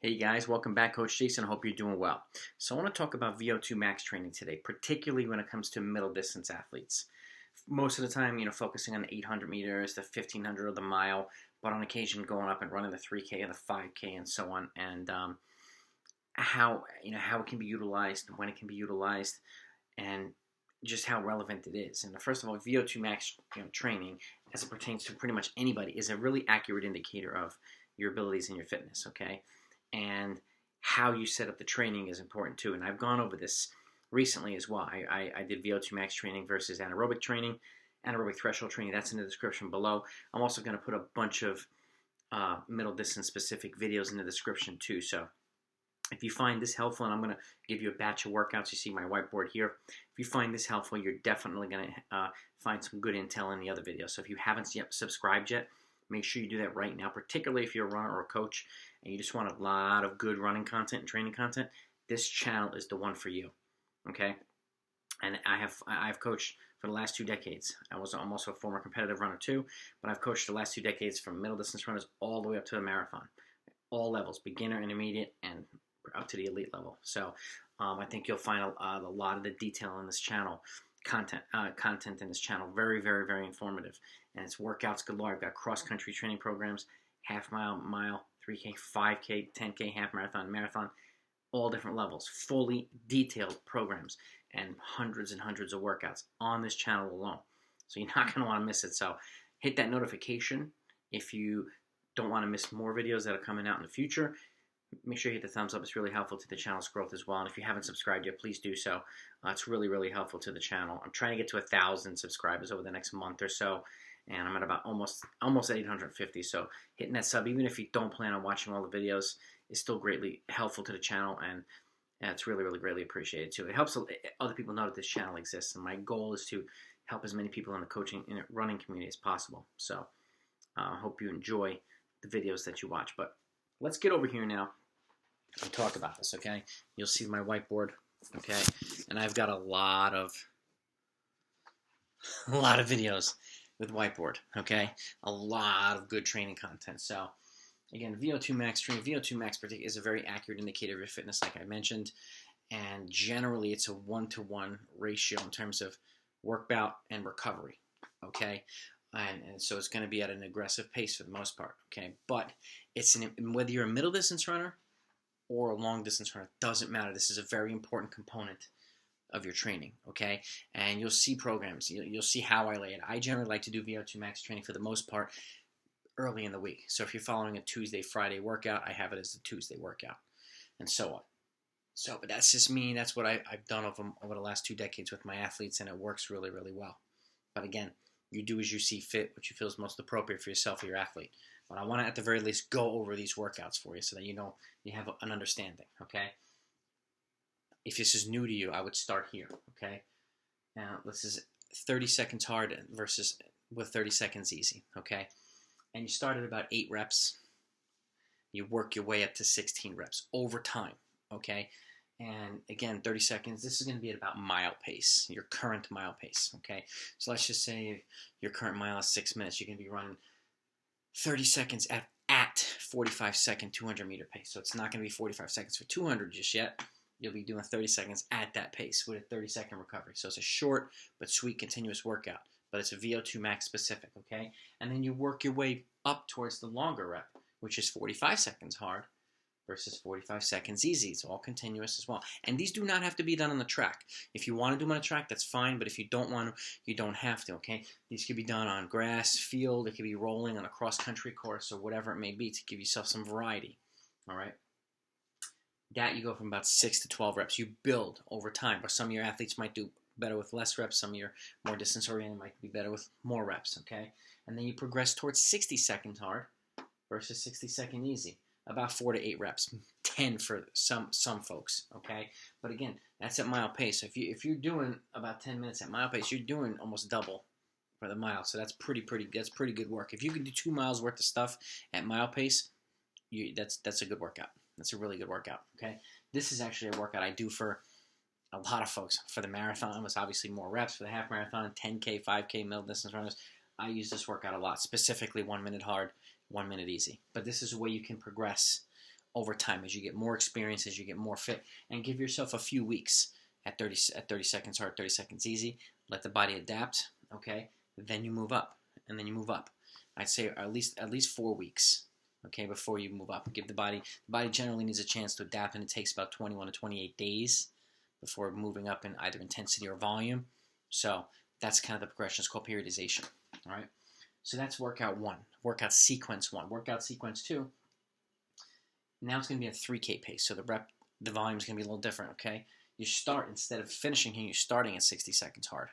Hey guys, welcome back. Coach Jason. I hope you're doing well. So I want to talk about VO2 max training today, particularly when it comes to middle distance athletes. Most of the time, focusing on the 800 meters, the 1500 or the mile, but on occasion going up and running the 3K and the 5K and so on, and how it can be utilized, when it can be utilized, and just how relevant it is. And first of all, VO2 max training, as it pertains to pretty much anybody, is a really accurate indicator of your abilities and your fitness. Okay. And how you set up the training is important too. And I've gone over this recently as well. I did VO2 max training versus anaerobic training, anaerobic threshold training. That's in the description below. I'm also going to put a bunch of middle distance specific videos in the description too. So if you find this helpful, and I'm going to give you a batch of workouts, you see my whiteboard here. If you find this helpful, you're definitely going to find some good intel in the other videos. So if you haven't yet subscribed yet, make sure you do that right now, particularly if you're a runner or a coach and you just want a lot of good running content and training content. This channel is the one for you, okay? And I've coached for the last 2 decades. I'm also a former competitive runner too, but I've coached the last 2 decades from middle distance runners all the way up to the marathon. All levels, beginner, intermediate, and up to the elite level. So I think you'll find a lot of the detail in this channel, content in this channel, very, very, very informative. And it's workouts galore. I've got cross-country training programs, half mile, 3K, 5K, 10K, half marathon, all different levels, fully detailed programs, and hundreds and hundreds of workouts on this channel alone. So you're not going to want to miss it. So hit that notification if you don't want to miss more videos that are coming out in the future. Make sure you hit the thumbs up. It's really helpful to the channel's growth as well. And if you haven't subscribed yet, please do so. It's really, really helpful to the channel. I'm trying to get to 1,000 subscribers over the next month or so. And I'm at about almost at 850. So hitting that sub, even if you don't plan on watching all the videos, is still greatly helpful to the channel. And it's really, really greatly appreciated too. It helps other people know that this channel exists. And my goal is to help as many people in the coaching and running community as possible. So I hope you enjoy the videos that you watch. But let's get over here now and talk about this, okay? You'll see my whiteboard, okay? And I've got a lot of videos with whiteboard, okay? A lot of good training content. So again, VO2 max training, VO2 max is a very accurate indicator of your fitness, like I mentioned. And generally, it's a 1-to-1 ratio in terms of work bout and recovery, okay? And so it's going to be at an aggressive pace for the most part, okay? But whether you're a middle distance runner or a long distance runner, doesn't matter. This is a very important component of your training, okay? And you'll see programs. You'll see how I lay it. I generally like to do VO2 max training for the most part early in the week. So if you're following a Tuesday, Friday workout, I have it as the Tuesday workout, and so on. So, but that's just me. That's what I've done over the last 2 decades with my athletes, and it works really, really well. But again, you do as you see fit, what you feel is most appropriate for yourself or your athlete. But I want to, at the very least, go over these workouts for you so that you know you have an understanding, okay? If this is new to you, I would start here, okay? Now, this is 30 seconds hard versus with 30 seconds easy, okay? And you start at about 8 reps. You work your way up to 16 reps over time, okay? And again, 30 seconds, this is going to be at about mile pace, your current mile pace, okay? So let's just say your current mile is 6 minutes. You're going to be running 30 seconds at 45-second 200-meter pace. So it's not going to be 45 seconds for 200 just yet. You'll be doing 30 seconds at that pace with a 30-second recovery. So it's a short but sweet continuous workout, but it's a VO2 max specific, okay? And then you work your way up towards the longer rep, which is 45 seconds hard versus 45 seconds easy. It's all continuous as well. And these do not have to be done on the track. If you want to do them on a track, that's fine. But if you don't want to, you don't have to, okay? These could be done on grass, field. It could be rolling on a cross-country course or whatever it may be to give yourself some variety, all right? That you go from about 6 to 12 reps. You build over time. Or some of your athletes might do better with less reps. Some of your more distance-oriented might be better with more reps, okay? And then you progress towards 60 seconds hard versus 60-second easy. About 4 to 8 reps, 10 for some folks, okay? But again, that's at mile pace. So if you're doing about 10 minutes at mile pace, you're doing almost double for the mile. So that's pretty good work. If you can do 2 miles worth of stuff at mile pace, that's a good workout. That's a really good workout, okay? This is actually a workout I do for a lot of folks. For the marathon, it's obviously more reps. For the half marathon, 10K, 5K, middle distance runners, I use this workout a lot, specifically 1 minute hard, 1 minute easy. But this is a way you can progress over time as you get more experience, as you get more fit, and give yourself a few weeks at 30 seconds hard, 30 seconds easy. Let the body adapt, okay? Then you move up, and then you move up. I'd say at least 4 weeks, okay, before you move up. Give the body generally needs a chance to adapt, and it takes about 21 to 28 days before moving up in either intensity or volume. So that's kind of the progression. It's called periodization, all right? So that's workout 1, workout sequence 1. Workout sequence 2, now it's going to be a 3K pace, so the volume is going to be a little different, okay? You start, instead of finishing here, you're starting at 60 seconds hard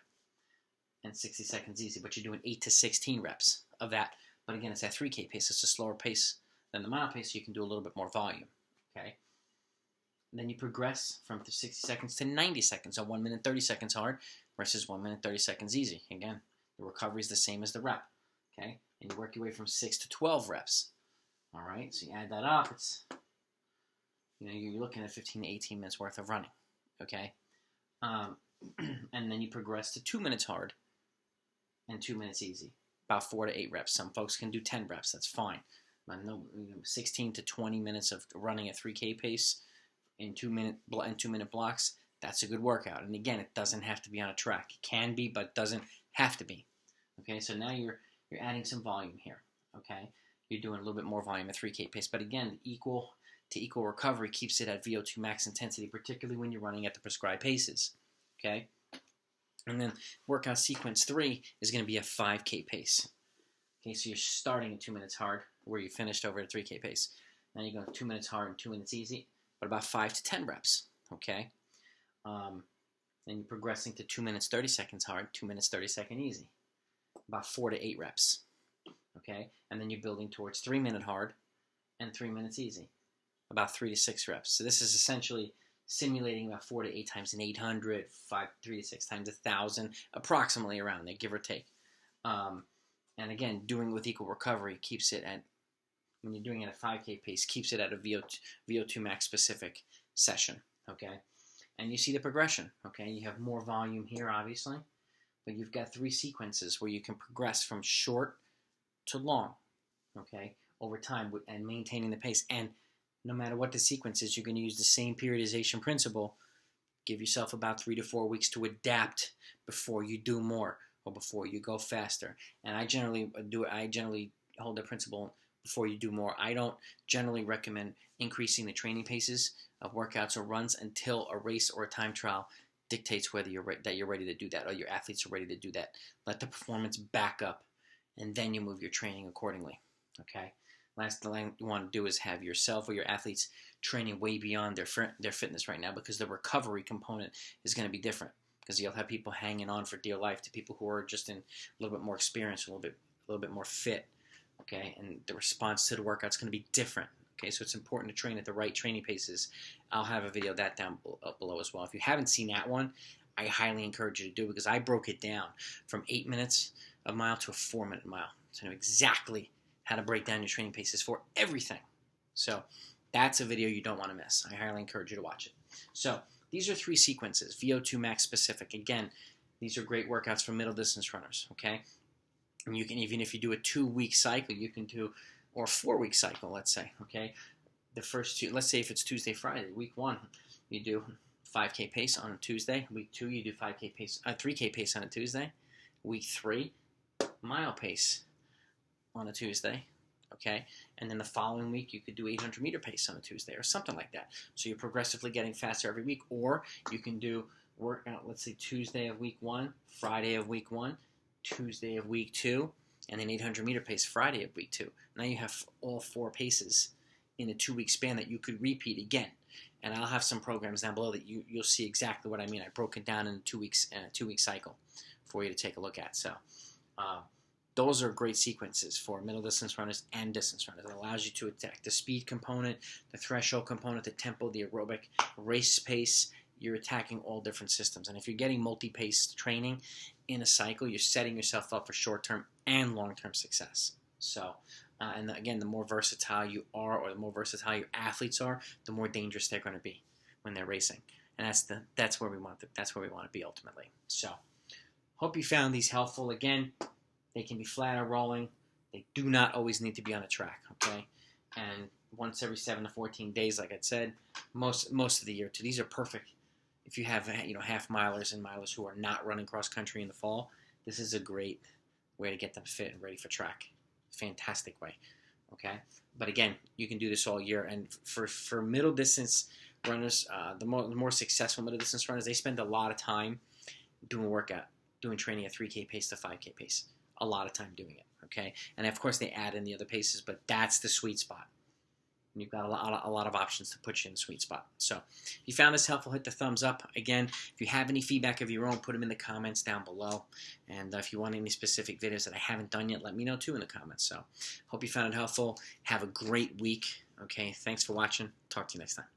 and 60 seconds easy, but you're doing 8 to 16 reps of that. But again, it's that 3K pace. It's a slower pace than the mile pace, so you can do a little bit more volume, okay? And then you progress from 60 seconds to 90 seconds, so 1 minute 30 seconds hard versus 1 minute 30 seconds easy. Again, the recovery is the same as the rep, okay? And you work your way from 6 to 12 reps. All right, so you add that up, it's, you're looking at 15 to 18 minutes worth of running, okay? And then you progress to 2 minutes hard and 2 minutes easy, about 4 to 8 reps. Some folks can do 10 reps, that's fine. But 16 to 20 minutes of running at 3K pace in 2 minute blocks, that's a good workout. And again, it doesn't have to be on a track. It can be, but it doesn't have to be. Okay, so now you're adding some volume here, okay? You're doing a little bit more volume at 3K pace, but again, equal recovery keeps it at VO2 max intensity, particularly when you're running at the prescribed paces, okay? And then workout sequence 3 is going to be a 5K pace. Okay, so you're starting at 2 minutes hard, where you finished over at 3K pace. Now you go 2 minutes hard and 2 minutes easy, but about 5 to 10 reps, okay? Then you're progressing to 2 minutes 30 seconds hard, 2 minutes 30 second easy, about 4 to 8 reps. Okay, and then you're building towards 3 minute hard and 3 minutes easy, about 3 to 6 reps. So this is essentially simulating about 4 to 8 times an 800, 3 to 6 times 1,000, approximately around there, give or take. And again, doing it with equal recovery keeps it at, when you're doing it at a 5K pace, keeps it at a VO2 max specific session. Okay, and you see the progression. Okay, you have more volume here, obviously, but you've got 3 sequences where you can progress from short to long, okay, over time, and maintaining the pace. And no matter what the sequence is, you're going to use the same periodization principle. Give yourself about 3 to 4 weeks to adapt before you do more or before you go faster. And I generally hold the principle before you do more. I don't generally recommend increasing the training paces of workouts or runs until a race or a time trial dictates whether you're ready to do that, or your athletes are ready to do that. Let the performance back up, and then you move your training accordingly, okay? Last thing you want to do is have yourself or your athletes training way beyond their fitness right now, because the recovery component is going to be different, because you'll have people hanging on for dear life to people who are just in a little bit more experience, a little bit more fit, okay? And the response to the workout's going to be different, okay? So it's important to train at the right training paces. I'll have a video of that down below as well. If you haven't seen that one, I highly encourage you to do it, because I broke it down from 8 minutes a mile to a 4 minute mile. So I know exactly how to break down your training paces for everything. So that's a video you don't want to miss. I highly encourage you to watch it. So these are 3 sequences, VO2 max specific. Again, these are great workouts for middle distance runners, okay? And you can, even if you do a 2-week cycle, you can do, or a 4-week cycle, let's say, okay? The first 2, let's say if it's Tuesday, Friday, week 1, you do 5K pace on a Tuesday. Week 2, you do 3K pace on a Tuesday. Week 3, mile pace on a Tuesday, okay? And then the following week, you could do 800 meter pace on a Tuesday or something like that. So you're progressively getting faster every week. Or you can do workout, let's say Tuesday of week 1, Friday of week 1, Tuesday of week 2, and then 800 meter pace Friday of week 2. Now you have all 4 paces in a 2-week span that you could repeat again. And I'll have some programs down below that you'll see exactly what I mean. I broke it down in a 2-week cycle for you to take a look at. So those are great sequences for middle distance runners and distance runners. It allows you to attack the speed component, the threshold component, the tempo, the aerobic, race pace. You're attacking all different systems. And if you're getting multi-pace training in a cycle, you're setting yourself up for short-term and long-term success. So, and again, the more versatile you are, or the more versatile your athletes are, the more dangerous they're going to be when they're racing. And that's where we want to be ultimately. So, hope you found these helpful. Again, they can be flat or rolling. They do not always need to be on a track, okay? And once every 7 to 14 days, like I said, most of the year too. These are perfect if you have half milers and milers who are not running cross country in the fall. This is a great way to get them fit and ready for track. Fantastic way. Okay, but again, you can do this all year. And for middle distance runners, the more successful middle distance runners, they spend a lot of time doing training at 3K pace to 5K pace. A lot of time doing it. Okay, and of course they add in the other paces, but that's the sweet spot. And you've got a lot of options to put you in the sweet spot. So if you found this helpful, hit the thumbs up. Again, if you have any feedback of your own, put them in the comments down below. And if you want any specific videos that I haven't done yet, let me know too in the comments. So hope you found it helpful. Have a great week. Okay, thanks for watching. Talk to you next time.